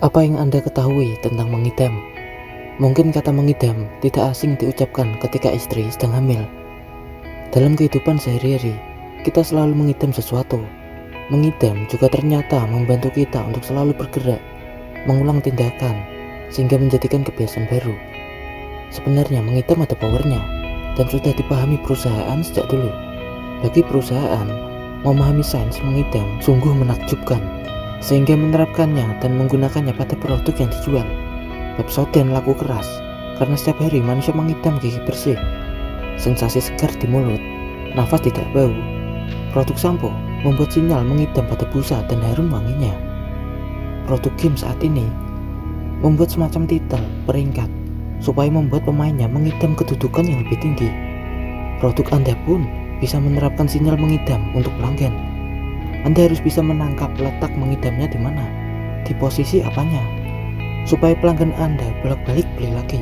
Apa yang Anda ketahui tentang mengidam? Mungkin kata mengidam tidak asing diucapkan ketika istri sedang hamil. Dalam kehidupan sehari-hari, kita selalu mengidam sesuatu. Mengidam juga ternyata membantu kita untuk selalu bergerak, mengulang tindakan, sehingga menjadikan kebiasaan baru. Sebenarnya mengidam ada powernya, dan sudah dipahami perusahaan sejak dulu. Bagi perusahaan, memahami sains mengidam sungguh menakjubkan, sehingga menerapkannya dan menggunakannya pada produk yang dijual. Pepsodent laku keras karena setiap hari manusia mengidam gigi bersih. Sensasi segar di mulut, nafas tidak bau. Produk sampo membuat sinyal mengidam pada busa dan harum wanginya. Produk game saat ini membuat semacam titel peringkat supaya membuat pemainnya mengidam kedudukan yang lebih tinggi. Produk Anda pun bisa menerapkan sinyal mengidam untuk pelanggan. Anda harus bisa menangkap letak mengidamnya di mana, di posisi apanya, supaya pelanggan Anda bolak-balik beli lagi.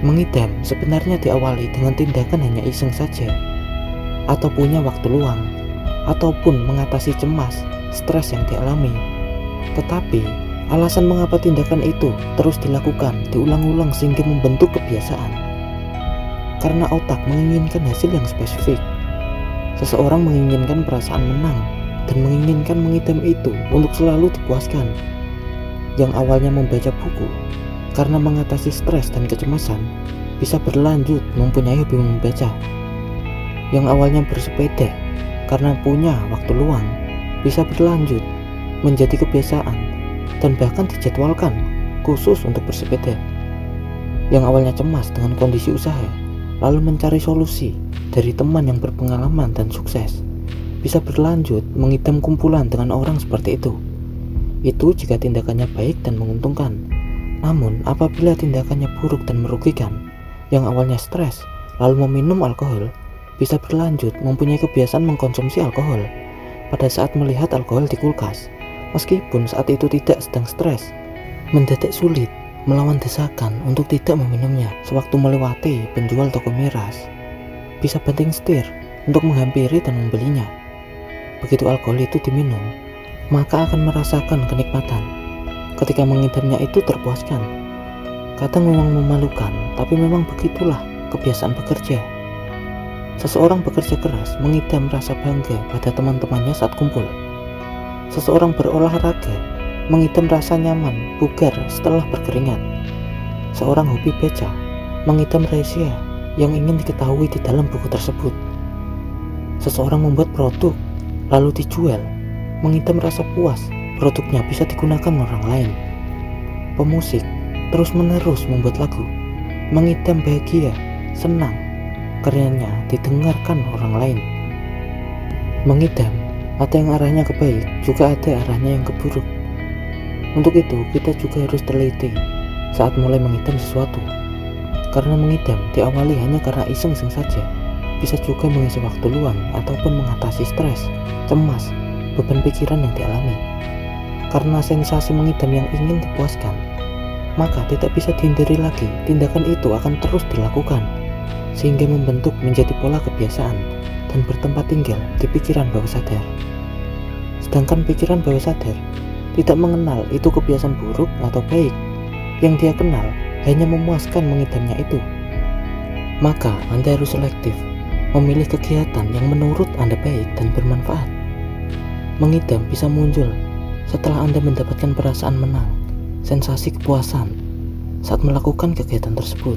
Mengidam sebenarnya diawali dengan tindakan hanya iseng saja, atau punya waktu luang, ataupun mengatasi cemas, stres yang dialami. Tetapi, alasan mengapa tindakan itu terus dilakukan diulang-ulang sehingga membentuk kebiasaan. Karena otak menginginkan hasil yang spesifik. Seseorang menginginkan perasaan menang dan menginginkan mengidam itu untuk selalu dipuaskan. Yang awalnya membaca buku karena mengatasi stres dan kecemasan bisa berlanjut mempunyai hobi membaca. Yang awalnya bersepeda karena punya waktu luang bisa berlanjut menjadi kebiasaan dan bahkan dijadwalkan khusus untuk bersepeda. Yang awalnya cemas dengan kondisi usaha lalu mencari solusi dari teman yang berpengalaman dan sukses bisa berlanjut mengidam kumpulan dengan orang seperti itu. Itu jika tindakannya baik dan menguntungkan. Namun apabila tindakannya buruk dan merugikan, yang awalnya stres lalu meminum alkohol bisa berlanjut mempunyai kebiasaan mengkonsumsi alkohol pada saat melihat alkohol di kulkas, meskipun saat itu tidak sedang stres. Mendadak sulit melawan desakan untuk tidak meminumnya sewaktu melewati penjual toko miras. Bisa banting setir untuk menghampiri dan membelinya. Begitu alkohol itu diminum, maka akan merasakan kenikmatan. Ketika mengidamnya itu terpuaskan. Kadang memang memalukan, tapi memang begitulah kebiasaan bekerja. Seseorang bekerja keras mengidam rasa bangga pada teman-temannya saat kumpul. Seseorang berolahraga mengidam rasa nyaman, bugar setelah berkeringat. Seorang hobi baca mengidam rahasia yang ingin diketahui di dalam buku tersebut. Seseorang membuat produk lalu dijual, mengidam rasa puas produknya bisa digunakan orang lain. Pemusik terus-menerus membuat lagu, mengidam bahagia, senang, karyanya didengarkan orang lain. Mengidam ada yang arahnya ke baik, juga ada arahnya yang ke buruk. Untuk itu kita juga harus teliti saat mulai mengidam sesuatu. Karena mengidam diawali hanya karena iseng-iseng saja, bisa juga mengisi waktu luang ataupun mengatasi stres, cemas, beban pikiran yang dialami. Karena sensasi mengidam yang ingin dipuaskan, maka tidak bisa dihindari lagi, tindakan itu akan terus dilakukan sehingga membentuk menjadi pola kebiasaan dan bertempat tinggal di pikiran bawah sadar. Sedangkan pikiran bawah sadar tidak mengenal itu kebiasaan buruk atau baik. Yang dia kenal hanya memuaskan mengidamnya itu. Maka Anda harus selektif memilih kegiatan yang menurut Anda baik dan bermanfaat. Mengidam bisa muncul setelah Anda mendapatkan perasaan menang, sensasi kepuasan saat melakukan kegiatan tersebut.